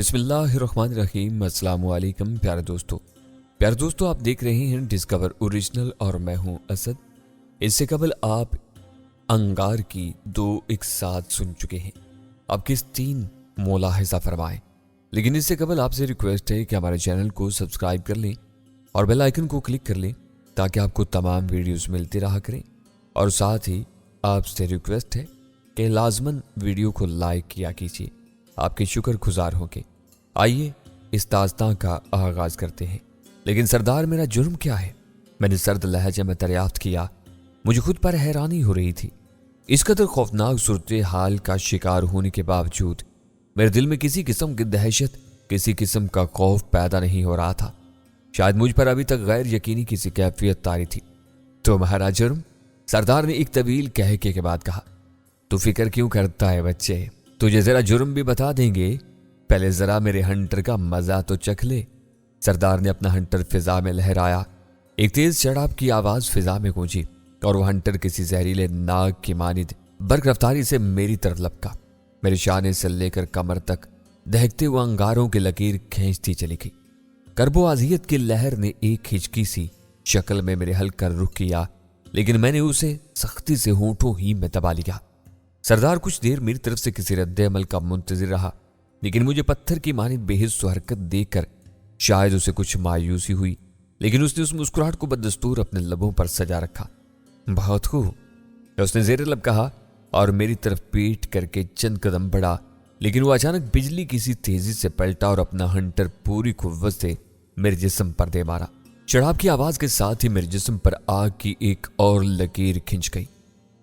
بسم اللہ الرحمن الرحیم۔ السلام علیکم پیارے دوستو آپ دیکھ رہے ہیں ڈسکور اوریجنل اور میں ہوں اسد۔ اس سے قبل آپ انگار کی 2 ایک ساتھ سن چکے ہیں۔ اب کس 3 ملاحظہ فرمائیں، لیکن اس سے قبل آپ سے ریکویسٹ ہے کہ ہمارے چینل کو سبسکرائب کر لیں اور بیل آئیکن کو کلک کر لیں تاکہ آپ کو تمام ویڈیوز ملتی رہا کریں، اور ساتھ ہی آپ سے ریکویسٹ ہے کہ لازماً ویڈیو کو لائک کیا کیجیے، آپ کے شکر گزار ہوں گے۔ آئیے اس داستان کا آغاز کرتے ہیں۔ لیکن سردار میرا جرم کیا ہے؟ میں نے سرد لہجے میں دریافت کیا۔ مجھے خود پر حیرانی ہو رہی تھی۔ اس قدر خوفناک صورتحال کا شکار ہونے کے باوجود میرے دل میں کسی قسم کی دہشت، کسی قسم کا خوف پیدا نہیں ہو رہا تھا۔ شاید مجھ پر ابھی تک غیر یقینی کسی کیفیت طاری تھی۔ تمہارا جرم؟ سردار نے ایک طویل کہکے کے بعد کہا۔ تو فکر کیوں کرتا ہے بچے؟ تجھے ذرا جرم بھی بتا دیں گے، پہلے ذرا میرے ہنٹر کا مزہ تو چکھ لے۔ سردار نے اپنا ہنٹر فضا میں لہرایا۔ ایک تیز شراب کی آواز فضا میں گونجی اور وہ ہنٹر کسی زہریلے ناگ کی مانند برق رفتاری سے میری طرف لپکا۔ میرے شانے سے لے کر کمر تک دہکتے ہوئے انگاروں کی لکیر کھینچتی چلی گئی۔ کرب و اذیت کی لہر نے ایک ہچکی سی شکل میں میرے حلق کا رخ کیا، لیکن میں نے اسے سختی سے ہونٹوں ہی میں دبا لیا۔ سردار کچھ دیر میری طرف سے کسی رد عمل کا منتظر رہا، لیکن مجھے پتھر کی مانند بے حس و حرکت دیکھ کر شاید اسے کچھ مایوسی ہوئی، لیکن اس نے اس مسکراہٹ کو بدستور اپنے لبوں پر سجا رکھا۔ بہت خوب، اس نے زیر لب کہا اور میری طرف پیٹ کر کے چند قدم بڑھا، لیکن وہ اچانک بجلی کسی تیزی سے پلٹا اور اپنا ہنٹر پوری قوت سے میرے جسم پر دے مارا۔ شراب کی آواز کے ساتھ ہی میرے جسم پر آگ کی ایک اور لکیر کھنچ گئی۔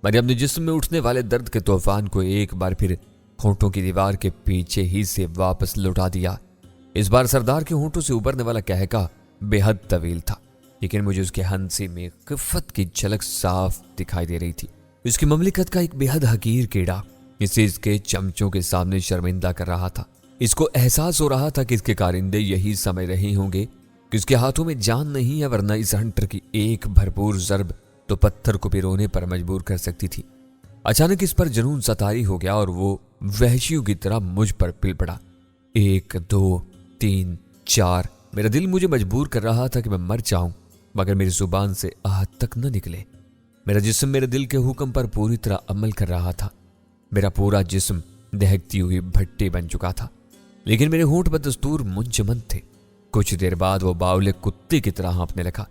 میں نے اپنے جسم میں اٹھنے والے درد کے طوفان کو ایک بار پھر ہونٹوں کی دیوار کے پیچھے ہی سے واپس لوٹا دیا۔ اس بار سردار کے ہونٹوں سے ابھرنے والا کہکا بے حد طویل تھا، لیکن مجھے اس کے ہنسی میں خفت کی جھلک صاف دکھائی دے رہی تھی۔ اس کی مملکت کا ایک بے حد حقیر کیڑا اسے اس کے چمچوں کے سامنے شرمندہ کر رہا تھا۔ اس کو احساس ہو رہا تھا کہ اس کے کارندے یہی سمجھ رہے ہوں گے کہ اس کے ہاتھوں میں جان نہیں ہے، ورنہ اس ہنٹر کی ایک بھرپور ضرب تو پتھر کو پرونے پر مجبور کر سکتی تھی۔ اچانک اس پر جنون سطاری ہو گیا اور وہ وحشیوں کی طرح مجھ پر پل پڑا۔ 1 2 3 4 میرا دل مجھے مجبور کر رہا تھا کہ میں مر جاؤں، مگر میری زبان سے آہت تک نہ نکلے۔ میرا جسم میرے دل کے حکم پر پوری طرح عمل کر رہا تھا۔ میرا پورا جسم دہکتی ہوئی بھٹی بن چکا تھا، لیکن میرے ہونٹ بدستور منجمد تھے۔ کچھ دیر بعد وہ باولے کتے کی طرح ہانپنے لگا۔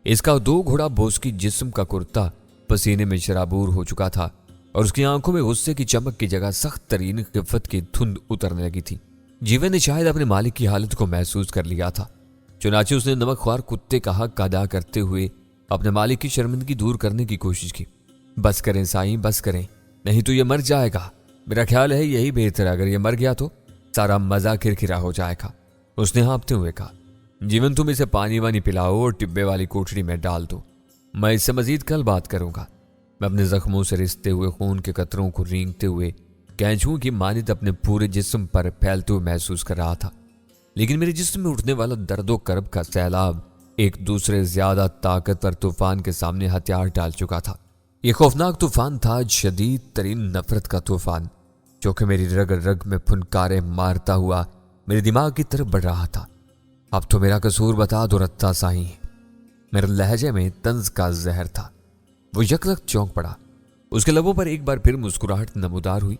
اس کا 2 گھوڑا بوسکی جسم کا کرتا پسینے میں شرابور ہو چکا تھا اور اس کی آنکھوں میں غصے کی چمک کی جگہ سخت ترین خفت کی دھند اترنے لگی تھی۔ جیون نے شاید اپنے مالک کی حالت کو محسوس کر لیا تھا، چنانچہ اس نے نمک خوار کتے کا حق ادا کرتے ہوئے اپنے مالک کی شرمندگی دور کرنے کی کوشش کی۔ بس کریں سائیں، بس کریں، نہیں تو یہ مر جائے گا۔ میرا خیال ہے یہی بہتر ہے، اگر یہ مر گیا تو سارا مزہ کھرکھرا ہو جائے گا۔ اس نے ہانپتے ہوئے کہا۔ جیون تم اسے پانی وانی پلاؤ اور ٹبے والی کوٹڑی میں ڈال دو، میں اس سے مزید کل بات کروں گا۔ میں اپنے زخموں سے رستے ہوئے خون کے قطروں کو رینگتے ہوئے کینچوؤں کی مانند اپنے پورے جسم پر پھیلتے ہوئے محسوس کر رہا تھا، لیکن میرے جسم میں اٹھنے والا درد و کرب کا سیلاب ایک دوسرے زیادہ طاقتور طوفان کے سامنے ہتھیار ڈال چکا تھا۔ یہ خوفناک طوفان تھا، شدید ترین نفرت کا طوفان، جو کہ میری رگ رگ میں پھنکارے مارتا ہوا میرے دماغ کی طرف بڑھ رہا تھا۔ اب تو میرا قصور بتا دو رتا سائیں۔ میرے لہجے میں طنز کا زہر تھا۔ وہ یکلخت چونک پڑا۔ اس کے لبوں پر ایک بار پھر مسکراہٹ نمودار ہوئی۔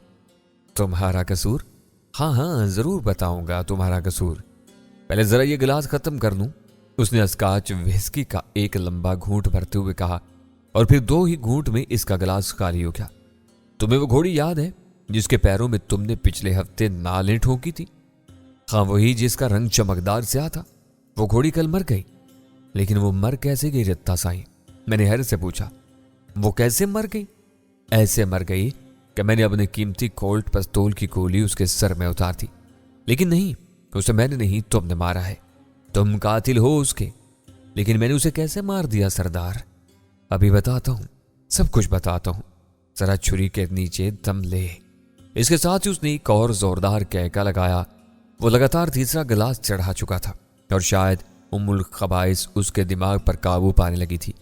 تمہارا قصور؟ ہاں ضرور بتاؤں گا تمہارا قصور، پہلے ذرا یہ گلاس ختم کر لوں۔ اس نے اسکاچ وhisky کا ایک لمبا گھونٹ بھرتے ہوئے کہا، اور پھر 2 ہی گھونٹ میں اس کا گلاس خالی ہو گیا۔ تمہیں وہ گھوڑی یاد ہے جس کے پیروں میں تم نے پچھلے ہفتے نالیں ٹھونکی تھی؟ ہاں وہی، جس کا رنگ چمکدار سیاہ تھا۔ وہ گھوڑی کل مر گئی، لیکن وہ مر کیسے گئی رتا سائیں؟ میں نے حیرت سے پوچھا۔ وہ کیسے مر گئی؟ ایسے مر گئی کہ میں نے اپنے قیمتی کولٹ پستول کی گولی اس کے سر میں اتار دی، لیکن نہیں، اسے میں نے نہیں، تم نے مارا ہے۔ تم قاتل ہو اس کے، لیکن میں نے اسے کیسے مار دیا سردار؟ ابھی بتاتا ہوں، سب کچھ بتاتا ہوں، ذرا چھری کے نیچے دم لے۔ اس کے ساتھ ہی اس نے ایک اور زوردار کہکا لگایا۔ وہ لگاتار تیسرا گلاس چڑھا چکا تھا اور شاید الخبائث اس کے دماغ پر قابو پانے لگی تھی۔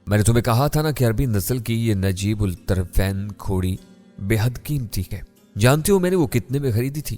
میں نے تمہیں کہا تھا نا کہ عربی نسل کی یہ نجیب الطرفین گھوڑی بے حد قیمتی ہے۔ جانتے ہو میں نے وہ کتنے میں خریدی تھی؟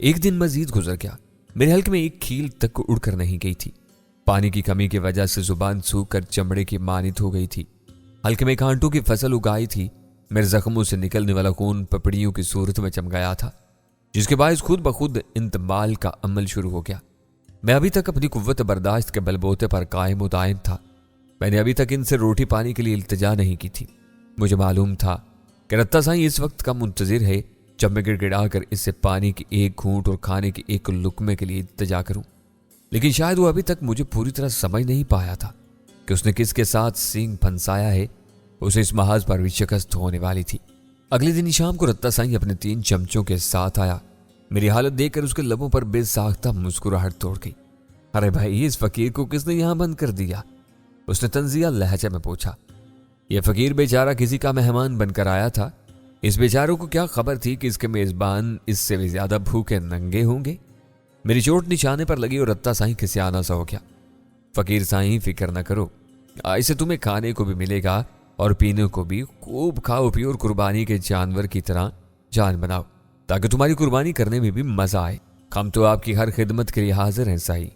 ایک دن مزید گزر گیا، میرے حلق میں ایک کھیل تک اڑ کر نہیں گئی تھی۔ پانی کی کمی کی وجہ سے زبان سوکھ کر چمڑے کی مانند ہو گئی تھی۔ حلق میں کانٹوں کی فصل اگائی تھی۔ میرے زخموں سے نکلنے والا خون پپڑیوں کی صورت میں چم گیا تھا، جس کے باعث خود بخود انتمال کا عمل شروع ہو گیا۔ میں ابھی تک اپنی قوت برداشت کے بل بوتے پر قائم و دائم تھا۔ میں نے ابھی تک ان سے روٹی پانی کے لیے التجا نہیں کی تھی۔ مجھے معلوم تھا کہ رتا سائیں اس وقت کا منتظر ہے جب میں گڑ گڑا کر اس سے پانی کی ایک گھونٹ اور کھانے کی ایک لقمے کے لیے التجا کروں، لیکن شاید وہ ابھی تک مجھے پوری طرح سمجھ نہیں پایا تھا کہ اس نے کس کے ساتھ سینگ پھنسایا ہے۔ اسے اس محاذ پر بھی شکست ہونے والی تھی۔ اگلے دن شام کو رتا سائیں اپنے 3 چمچوں کے ساتھ آیا۔ میری حالت دیکھ کر اس کے لبوں پر بے ساختہ مسکراہٹ توڑ گئی۔ ارے بھائی، اس فقیر کو کس نے یہاں بند کر دیا؟ اس نے طنزیہ لہجے میں پوچھا۔ یہ فقیر بیچارہ کسی کا مہمان بن کر آیا تھا۔ اس بیچاروں کو کیا خبر تھی کہ اس کے میزبان اس سے بھی زیادہ بھوکے ننگے ہوں گے؟ میری چوٹ نشانے پر لگی اور رتا سائیں کسیانہ سا ہو گیا۔ فقیر سائیں، فکر نہ کرو، آج سے تمہیں کھانے کو بھی ملے گا اور پینے کو بھی۔ خوب کھاؤ پیو اور قربانی کے جانور کی طرح جان بناؤ، تاکہ تمہاری قربانی کرنے میں بھی مزہ آئے۔ ہم تو آپ کی ہر خدمت کے لیے حاضر ہیں سائیں۔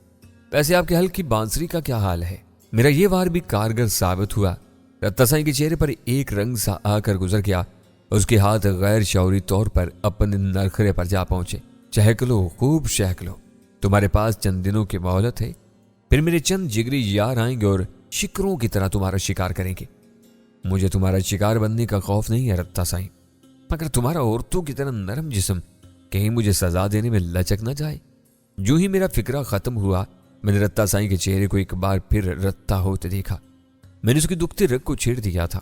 ویسے آپ کے حلق کی بانسری کا کیا حال ہے؟ میرا یہ وار بھی کارگر ثابت ہوا۔ رتا سائیں کے چہرے پر ایک رنگ سا آ کر گزر گیا۔ اس کے ہاتھ غیر شعوری طور پر اپنے نرخرے پر جا پہنچے۔ چہک لو، خوب شہک لو، تمہارے پاس چند دنوں کی مہلت ہے، پھر میرے چند جگری یار آئیں گے اور شکروں کی طرح تمہارا شکار کریں گے۔ مجھے تمہارا شکار بننے کا خوف نہیں ہے رتا سائیں، مگر تمہارا عورتوں کی طرح نرم جسم کہیں مجھے سزا دینے میں لچک نہ جائے۔ جو ہی میرا فکرہ ختم ہوا، میں نے رتا سائیں کے چہرے کو ایک بار پھر رتا ہوتے دیکھا۔ میں نے اس کی دکھتی رگ کو چھیڑ دیا تھا۔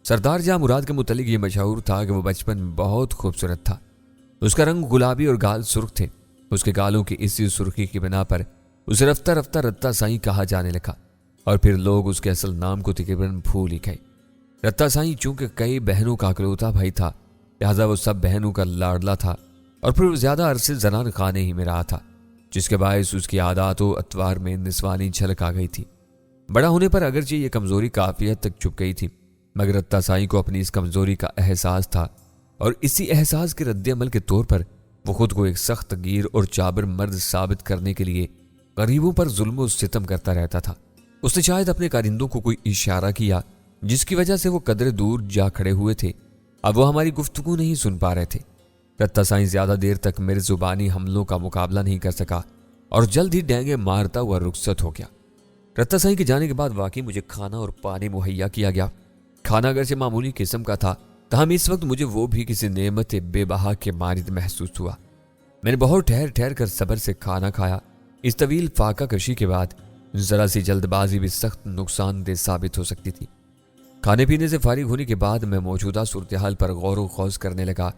سردار جہاں مراد کے متعلق یہ مشہور تھا کہ وہ بچپن میں بہت خوبصورت تھا۔ اس کا رنگ گلابی اور گال سرخ تھے۔ اس کے گالوں کی اسی سرخی کی بنا پر اسے رفتہ رفتہ رتا سائیں کہا جانے لگا، اور پھر لوگ اس کے اصل نام کو تقریباً بھول ہی گئے۔ رتا سائیں چونکہ کئی بہنوں کا اکلوتا بھائی تھا، لہذا وہ سب بہنوں کا لاڈلا تھا، اور پھر وہ زیادہ عرصے زنان خانے ہی میں رہا تھا، جس کے باعث اس کی عادات و اطوار میں نسوانی جھلک آ گئی تھی۔ بڑا ہونے پر اگرچہ یہ کمزوری کافی حد تک چھپ گئی تھی، مگر رتا سائیں کو اپنی اس کمزوری کا احساس تھا، اور اسی احساس کے رد عمل کے طور پر وہ خود کو ایک سخت گیر اور چابر مرد ثابت کرنے کے لیے غریبوں پر ظلم و ستم کرتا رہتا تھا۔ اس نے شاید اپنے کارندوں کو کوئی اشارہ کیا جس کی وجہ سے وہ قدرے دور جا کھڑے ہوئے تھے۔ اب وہ ہماری گفتگو نہیں سن پا رہے تھے۔ رتا سائیں زیادہ دیر تک میرے زبانی حملوں کا مقابلہ نہیں کر سکا اور جلد ہی ڈینگے مارتا ہوا رخصت ہو گیا۔ رتا سائیں کے جانے کے بعد واقعی مجھے کھانا اور پانی مہیا کیا گیا۔ کھانا اگرچہ معمولی قسم کا تھا، تاہم اس وقت مجھے وہ بھی کسی نعمت بے بہا کے مانند محسوس ہوا۔ میں نے بہت ٹھہر ٹھہر کر صبر سے کھانا کھایا۔ اس طویل فاقہ کشی کے بعد ذرا سی جلد بازی بھی سخت نقصان دہ ثابت ہو سکتی تھی۔ کھانے پینے سے فارغ ہونے کے بعد میں موجودہ صورتحال پر غور و خوض کرنے لگا۔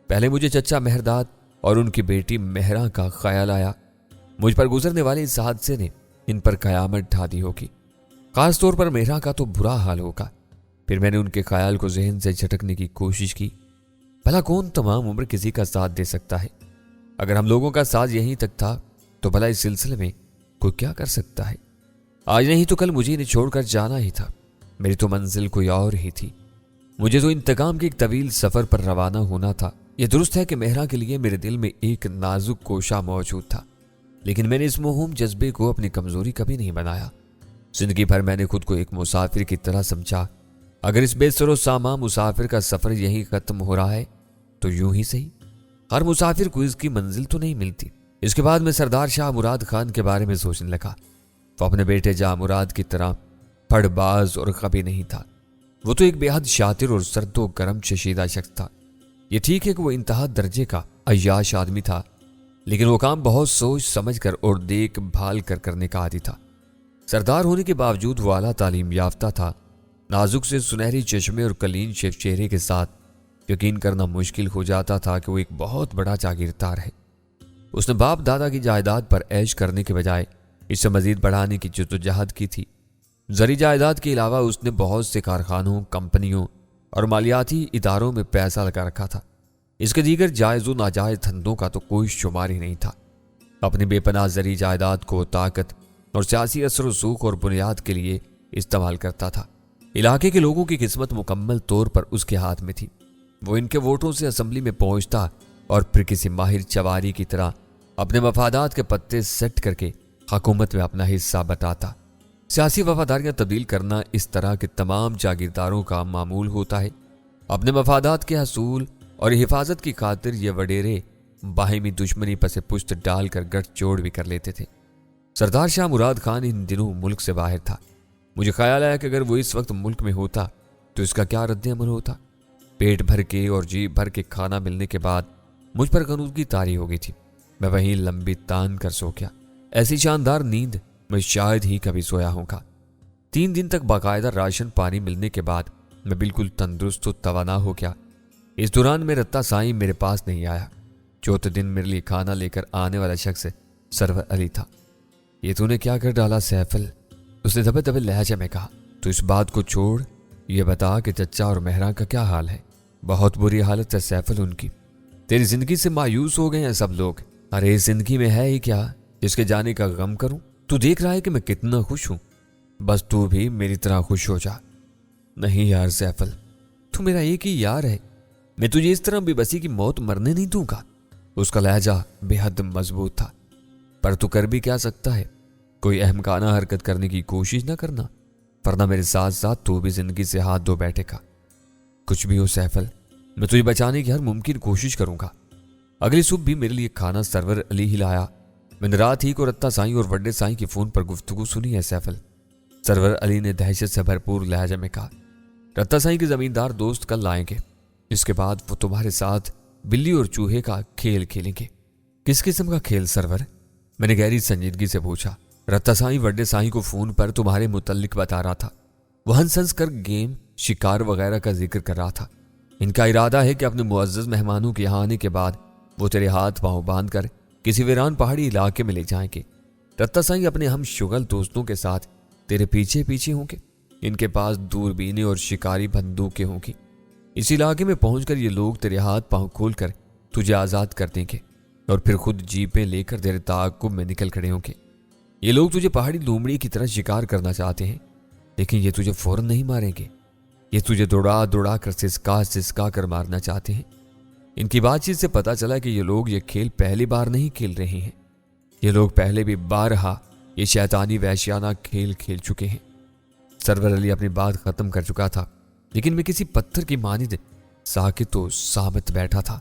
پہلے مجھے چچا مہرداد اور ان کی بیٹی مہرا کا خیال آیا۔ مجھ پر گزرنے والے اس حادثے نے ان پر قیامت ڈھا دی ہوگی، خاص طور پر مہرا کا تو برا حال ہوگا۔ پھر میں نے ان کے خیال کو ذہن سے جھٹکنے کی کوشش کی۔ بھلا کون تمام عمر کسی کا ساتھ دے سکتا ہے؟ اگر ہم لوگوں کا ساتھ یہیں تک تھا تو بھلا اس سلسلے میں کوئی کیا کر سکتا ہے؟ آج نہیں تو کل مجھے انہیں چھوڑ کر جانا ہی تھا۔ میری تو منزل کوئی اور ہی تھی۔ مجھے تو انتقام کے ایک طویل سفر پر روانہ ہونا تھا۔ یہ درست ہے کہ مہرا کے لیے میرے دل میں ایک نازک کوشہ موجود تھا، لیکن میں نے اس موہوم جذبے کو اپنی کمزوری کبھی نہیں بنایا۔ زندگی بھر میں نے خود کو ایک مسافر کی طرح سمجھا۔ اگر اس بے سر و سامان مسافر کا سفر یہیں ختم ہو رہا ہے تو یوں ہی صحیح، ہر مسافر کو اس کی منزل تو نہیں ملتی۔ اس کے بعد میں سردار شاہ مراد خان کے بارے میں سوچنے لگا۔ وہ اپنے بیٹے جاں مراد کی طرح پھڑ باز اور غبی نہیں تھا۔ وہ تو ایک بے حد شاطر اور سرد و گرم چشیدہ شخص تھا۔ یہ ٹھیک ہے کہ وہ انتہا درجے کا عیاش آدمی تھا، لیکن وہ کام بہت سوچ سمجھ کر اور دیکھ بھال کر کرنے کا عادی تھا۔ سردار ہونے کے باوجود وہ اعلیٰ تعلیم یافتہ تھا۔ نازک سے سنہری چشمے اور کلین شیف چہرے کے ساتھ یقین کرنا مشکل ہو جاتا تھا کہ وہ ایک بہت بڑا جاگیردار ہے۔ اس نے باپ دادا کی جائیداد پر عیش کرنے کے بجائے اسے مزید بڑھانے کی جدوجہد کی تھی۔ زرعی جائیداد کے علاوہ اس نے بہت سے کارخانوں، کمپنیوں اور مالیاتی اداروں میں پیسہ لگا رکھا تھا۔ اس کے دیگر جائز و ناجائز دھندوں کا تو کوئی شمار ہی نہیں تھا۔ اپنی بے پناہ زرعی جائیداد کو طاقت اور سیاسی اثر و رسوخ اور بنیاد کے لیے استعمال کرتا تھا۔ علاقے کے لوگوں کی قسمت مکمل طور پر اس کے ہاتھ میں تھی۔ وہ ان کے ووٹوں سے اسمبلی میں پہنچتا اور پھر کسی ماہر چواری کی طرح اپنے مفادات کے پتے سیٹ کر کے حکومت میں اپنا حصہ بٹاتا۔ سیاسی وفاداریاں تبدیل کرنا اس طرح کے تمام جاگیرداروں کا معمول ہوتا ہے۔ اپنے مفادات کے حصول اور حفاظت کی خاطر یہ وڈیرے باہمی دشمنی پس پشت ڈال کر گٹھ جوڑ بھی کر لیتے تھے۔ سردار شاہ مراد خان ان دنوں ملک سے باہر تھا۔ مجھے خیال آیا کہ اگر وہ اس وقت ملک میں ہوتا تو اس کا کیا رد عمل ہوتا۔ پیٹ بھر کے اور جی بھر کے کھانا ملنے کے بعد مجھ پر غنودگی طاری ہو گئی تھی۔ میں وہیں لمبی تان کر سو گیا۔ ایسی شاندار نیند میں شاید ہی کبھی سویا ہوں گا۔ 3 دن تک باقاعدہ راشن پانی ملنے کے بعد میں بالکل تندرست و توانا ہو گیا۔ اس دوران میں رتا سائیں میرے پاس نہیں آیا۔ چوتھے دن میرے لیے کھانا لے کر آنے والا شخص سرور علی تھا۔ یہ تو نے کیا کر ڈالا سیفل؟ اس نے دبے دبے لہجے میں کہا۔ تو اس بات کو چھوڑ، یہ بتا کہ چچا اور مہران کا کیا حال ہے؟ بہت بری حالت ہے سیفل ان کی۔ تیری زندگی سے مایوس ہو گئے ہیں سب لوگ۔ ارے زندگی میں ہے ہی کیا جس کے جانے کا غم کروں؟ تو دیکھ رہا ہے کہ میں کتنا خوش ہوں، بس تو بھی میری طرح خوش ہو جا۔ نہیں یار سیفل، تو میرا ایک ہی یار ہے، میں تجھے اس طرح بے بسی کی موت مرنے نہیں دوں گا۔ اس کا لہجہ بے حد مضبوط تھا۔ پر تو کر بھی کیا سکتا ہے؟ کوئی احمقانہ حرکت کرنے کی کوشش نہ کرنا، ورنہ میرے ساتھ ساتھ تو بھی زندگی سے ہاتھ دھو بیٹھے گا۔ کچھ بھی ہو سیفل، میں تجھے بچانے کی ہر ممکن کوشش کروں گا۔ اگلی صبح بھی میرے لیے کھانا سرور علی ہی لایا۔ میں نے رات ہی کو رتا سائیں اور وڈے سائیں کی فون پر گفتگو سنی ہے سیفل، سرور علی نے دہشت سے بھرپور لہجے میں کہا۔ رتا سائیں کے زمیندار دوست کل آئیں گے، اس کے بعد وہ تمہارے ساتھ بلی اور چوہے کا کھیل کھیلیں گے۔ کس قسم کا کھیل سرور؟ میں نے گہری سنجیدگی سے پوچھا۔ رتا سائیں وڈے سائیں کو فون پر تمہارے متعلق بتا رہا تھا۔ وہ ہنس ہنس کر گیم، شکار وغیرہ کا ذکر کر رہا تھا۔ ان کا ارادہ ہے کہ اپنے معزز مہمانوں کے یہاں آنے کے بعد وہ تیرے ہاتھ پاؤں باندھ کر کسی ویران پہاڑی علاقے میں لے جائیں گے۔ رتا سائیں اپنے ہم شغل دوستوں کے ساتھ تیرے پیچھے پیچھے ہوں گے۔ ان کے پاس دوربینیں اور شکاری بندوقیں ہوں گی۔ اس علاقے میں پہنچ کر یہ لوگ تیرے ہاتھ پاؤں کھول کر تجھے آزاد کر دیں گے اور پھر خود جیپیں لے کر تیرے تعاقب میں نکل کھڑے ہوں گے۔ یہ لوگ تجھے پہاڑی لومڑی کی طرح شکار کرنا چاہتے ہیں، لیکن یہ تجھے فوراً نہیں ماریں گے۔ یہ تجھے دوڑا دوڑا کر سسکا کر مارنا چاہتے ہیں۔ ان کی بات چیت سے پتا چلا کہ یہ لوگ یہ کھیل پہلی بار نہیں کھیل رہے ہیں۔ یہ لوگ پہلے بھی بارہا یہ شیطانی وحشیانہ کھیل کھیل چکے ہیں۔ سرور علی اپنی بات ختم کر چکا تھا، لیکن میں کسی پتھر کی مانند ساکت و صامت بیٹھا تھا۔